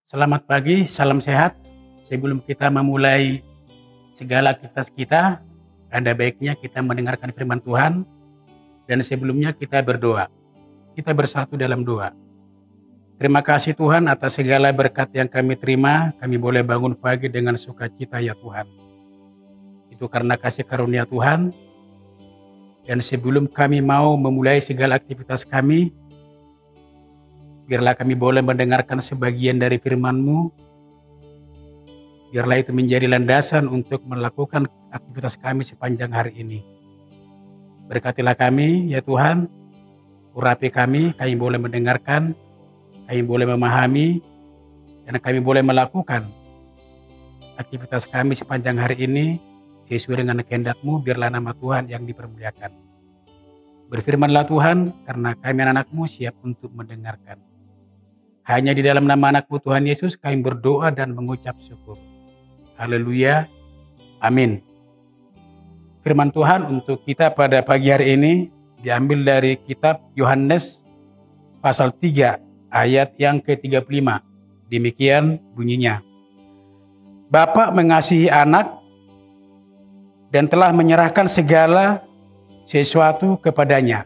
Selamat pagi, salam sehat. Sebelum kita memulai segala aktivitas kita, ada baiknya kita mendengarkan firman Tuhan. Dan sebelumnya kita berdoa. Kita bersatu dalam doa. Terima kasih Tuhan atas segala berkat yang kami terima. Kami boleh bangun pagi dengan sukacita ya Tuhan. Itu karena kasih karunia Tuhan. Dan sebelum kami mau memulai segala aktivitas kami, biarlah kami boleh mendengarkan sebagian dari firman-Mu. Biarlah itu menjadi landasan untuk melakukan aktivitas kami sepanjang hari ini. Berkatilah kami, ya Tuhan. Urapi kami boleh mendengarkan, kami boleh memahami, dan kami boleh melakukan aktivitas kami sepanjang hari ini sesuai dengan kehendak-Mu. Biarlah nama Tuhan yang dipermuliakan. Berfirmanlah Tuhan, karena kami anak-Mu siap untuk mendengarkan. Hanya di dalam nama anak-Mu Tuhan Yesus kami berdoa dan mengucap syukur. Haleluya. Amin. Firman Tuhan untuk kita pada pagi hari ini diambil dari kitab Yohanes pasal 3 ayat yang ke-35. Demikian bunyinya. Bapa mengasihi anak dan telah menyerahkan segala sesuatu kepadanya.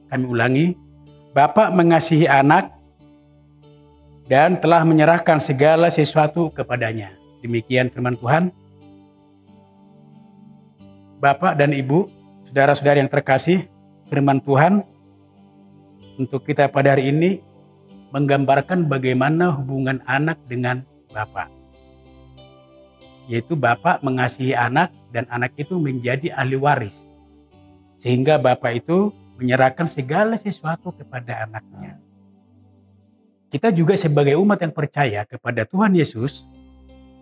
Kami ulangi. Bapa mengasihi anak dan telah menyerahkan segala sesuatu kepadanya. Demikian firman Tuhan. Bapak dan Ibu, saudara-saudari yang terkasih, firman Tuhan untuk kita pada hari ini menggambarkan bagaimana hubungan anak dengan Bapak. Yaitu Bapak mengasihi anak dan anak itu menjadi ahli waris. Sehingga Bapak itu menyerahkan segala sesuatu kepada anaknya. Kita juga sebagai umat yang percaya kepada Tuhan Yesus,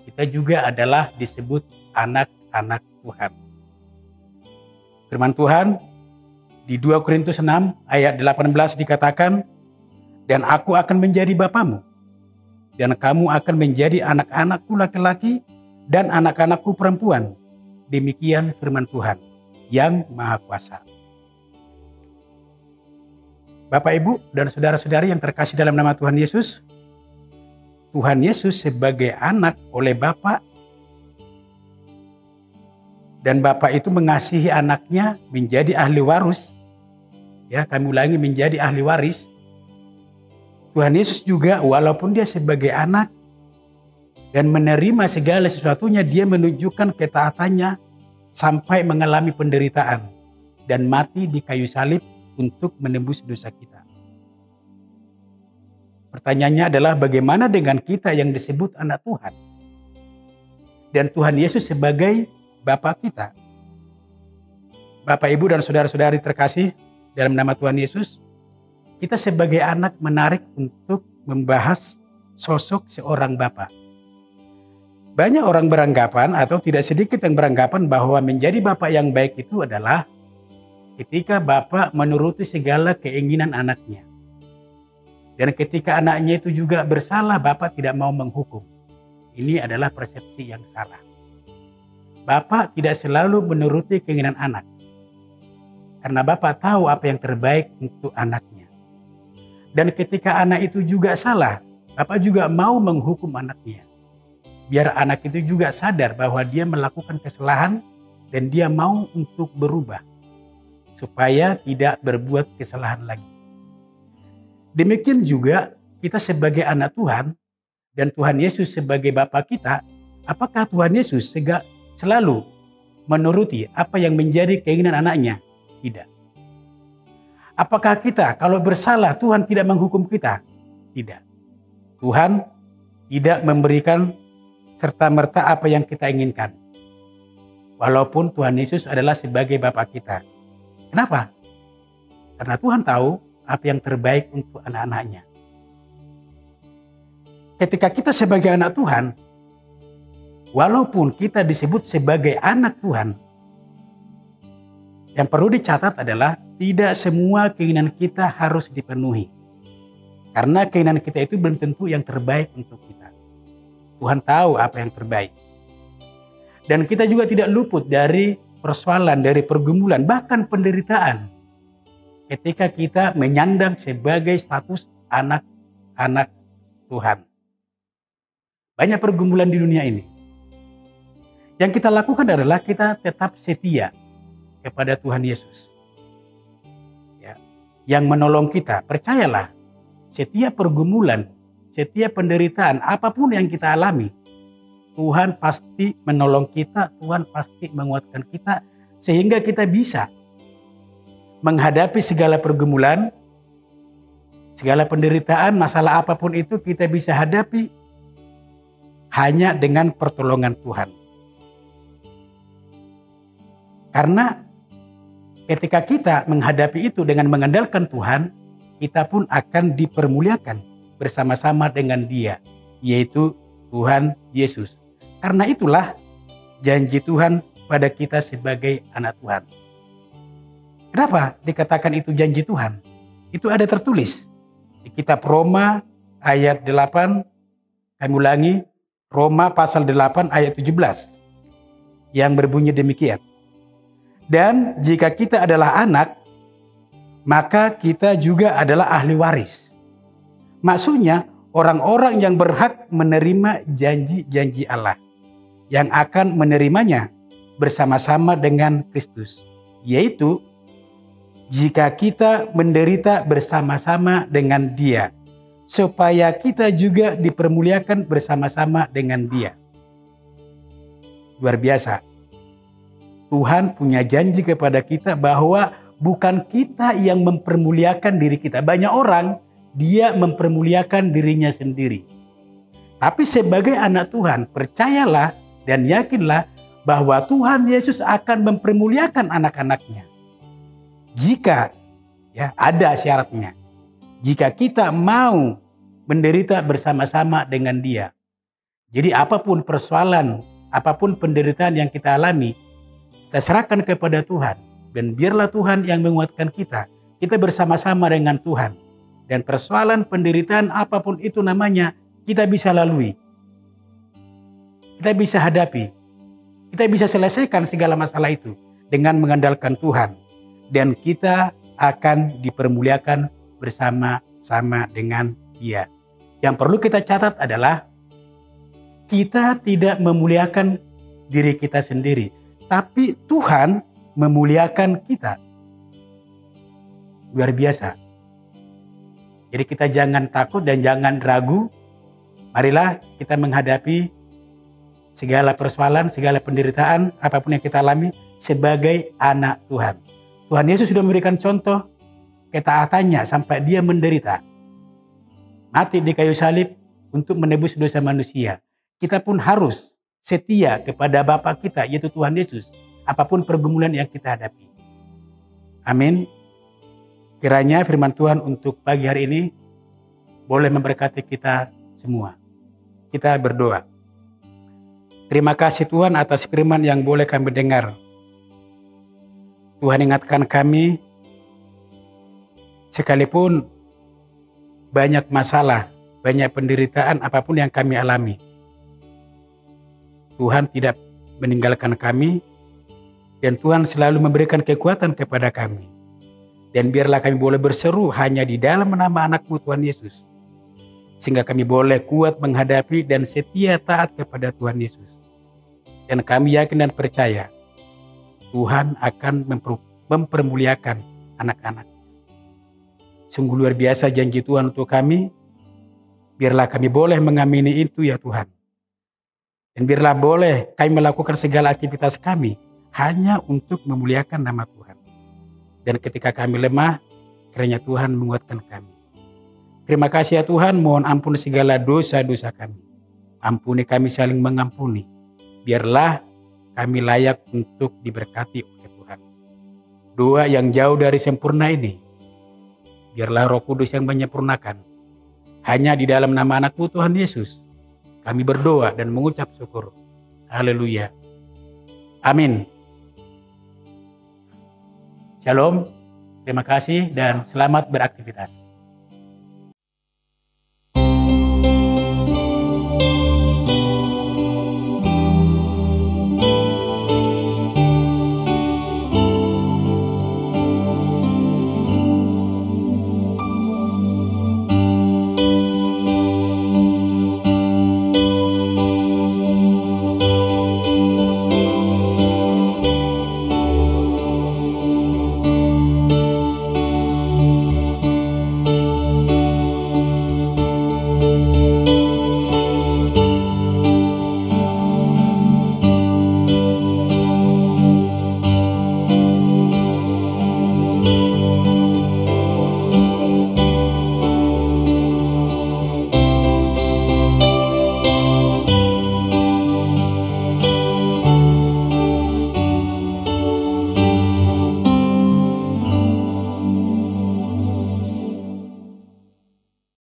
kita juga adalah disebut anak-anak Tuhan. Firman Tuhan di 2 Korintus 6 ayat 18 dikatakan, dan aku akan menjadi bapamu, dan kamu akan menjadi anak-anakku laki-laki dan anak-anakku perempuan. Demikian firman Tuhan yang Maha Kuasa. Bapak, Ibu, dan saudara-saudari yang terkasih dalam nama Tuhan Yesus, Tuhan Yesus sebagai anak oleh Bapa, dan Bapa itu mengasihi anaknya menjadi ahli waris. Ya, kami ulangi, menjadi ahli waris. Tuhan Yesus juga walaupun dia sebagai anak dan menerima segala sesuatunya, dia menunjukkan ketaatannya sampai mengalami penderitaan dan mati di kayu salib untuk menembus dosa kita. Pertanyaannya adalah bagaimana dengan kita yang disebut anak Tuhan? Dan Tuhan Yesus sebagai Bapa kita. Bapak, Ibu, dan saudara-saudari terkasih dalam nama Tuhan Yesus, kita sebagai anak menarik untuk membahas sosok seorang Bapa. Banyak orang beranggapan atau tidak sedikit yang beranggapan bahwa menjadi Bapa yang baik itu adalah ketika Bapa menuruti segala keinginan anaknya. Dan ketika anaknya itu juga bersalah, Bapa tidak mau menghukum. Ini adalah persepsi yang salah. Bapa tidak selalu menuruti keinginan anak. Karena Bapa tahu apa yang terbaik untuk anaknya. Dan ketika anak itu juga salah, Bapa juga mau menghukum anaknya. Biar anak itu juga sadar bahwa dia melakukan kesalahan dan dia mau untuk berubah. Supaya tidak berbuat kesalahan lagi. Demikian juga kita sebagai anak Tuhan dan Tuhan Yesus sebagai Bapa kita, apakah Tuhan Yesus selalu menuruti apa yang menjadi keinginan anaknya? Tidak. Apakah kita kalau bersalah Tuhan tidak menghukum kita? Tidak. Tuhan tidak memberikan serta-merta apa yang kita inginkan. Walaupun Tuhan Yesus adalah sebagai Bapa kita. Kenapa? Karena Tuhan tahu apa yang terbaik untuk anak-anaknya. Ketika kita sebagai anak Tuhan, walaupun kita disebut sebagai anak Tuhan, yang perlu dicatat adalah tidak semua keinginan kita harus dipenuhi. Karena keinginan kita itu belum tentu yang terbaik untuk kita. Tuhan tahu apa yang terbaik. Dan kita juga tidak luput dari persoalan, dari pergumulan, bahkan penderitaan. Ketika kita menyandang sebagai status anak-anak Tuhan. Banyak pergumulan di dunia ini. Yang kita lakukan adalah kita tetap setia kepada Tuhan Yesus. Ya, yang menolong kita, percayalah, setiap pergumulan, setiap penderitaan, apapun yang kita alami, Tuhan pasti menolong kita, Tuhan pasti menguatkan kita, sehingga kita bisa menghadapi segala pergumulan, segala penderitaan, masalah apapun itu kita bisa hadapi hanya dengan pertolongan Tuhan. Karena ketika kita menghadapi itu dengan mengandalkan Tuhan, kita pun akan dipermuliakan bersama-sama dengan Dia, yaitu Tuhan Yesus. Karena itulah janji Tuhan pada kita sebagai anak Tuhan. Kenapa dikatakan itu janji Tuhan? Itu ada tertulis di kitab Roma ayat 8, kami ulangi, Roma pasal 8 ayat 17, yang berbunyi demikian. Dan jika kita adalah anak, maka kita juga adalah ahli waris. Maksudnya orang-orang yang berhak menerima janji-janji Allah, yang akan menerimanya bersama-sama dengan Kristus. Yaitu jika kita menderita bersama-sama dengan Dia, supaya kita juga dipermuliakan bersama-sama dengan Dia. Luar biasa. Tuhan punya janji kepada kita bahwa bukan kita yang mempermuliakan diri kita. Banyak orang, dia mempermuliakan dirinya sendiri. Tapi sebagai anak Tuhan, percayalah dan yakinlah bahwa Tuhan Yesus akan mempermuliakan anak-anaknya. Jika ada syaratnya. Jika kita mau menderita bersama-sama dengan Dia. Jadi apapun persoalan, apapun penderitaan yang kita alami, kita serahkan kepada Tuhan. Dan biarlah Tuhan yang menguatkan kita. Kita bersama-sama dengan Tuhan. Dan persoalan penderitaan apapun itu namanya, kita bisa lalui. Kita bisa hadapi. Kita bisa selesaikan segala masalah itu dengan mengandalkan Tuhan. Dan kita akan dipermuliakan bersama-sama dengan Dia. Yang perlu kita catat adalah kita tidak memuliakan diri kita sendiri, tapi Tuhan memuliakan kita. Luar biasa. Jadi kita jangan takut dan jangan ragu. Marilah kita menghadapi segala persoalan, segala penderitaan, apapun yang kita alami sebagai anak Tuhan. Tuhan Yesus sudah memberikan contoh ketaatannya sampai Dia menderita. Mati di kayu salib untuk menebus dosa manusia. Kita pun harus setia kepada Bapa kita, yaitu Tuhan Yesus, apapun pergumulan yang kita hadapi. Amin. Kiranya firman Tuhan untuk pagi hari ini boleh memberkati kita semua. Kita berdoa. Terima kasih Tuhan atas firman yang boleh kami dengar. Tuhan ingatkan kami, sekalipun banyak masalah, banyak penderitaan apapun yang kami alami, Tuhan tidak meninggalkan kami, dan Tuhan selalu memberikan kekuatan kepada kami. Dan biarlah kami boleh berseru hanya di dalam nama anak-Mu Tuhan Yesus. Sehingga kami boleh kuat menghadapi dan setia taat kepada Tuhan Yesus. Dan kami yakin dan percaya Tuhan akan mempermuliakan anak-anak. Sungguh luar biasa janji Tuhan untuk kami. Biarlah kami boleh mengamini itu ya Tuhan. Dan biarlah boleh kami melakukan segala aktivitas kami hanya untuk memuliakan nama Tuhan. Dan ketika kami lemah, kiranya Tuhan menguatkan kami. Terima kasih ya Tuhan, mohon ampun segala dosa-dosa kami. Ampuni kami saling mengampuni. Biarlah kami layak untuk diberkati oleh Tuhan. Doa yang jauh dari sempurna ini, biarlah Roh Kudus yang menyempurnakan. Hanya di dalam nama anak-Mu Tuhan Yesus, kami berdoa dan mengucap syukur. Haleluya. Amin. Shalom. Terima kasih dan selamat beraktivitas.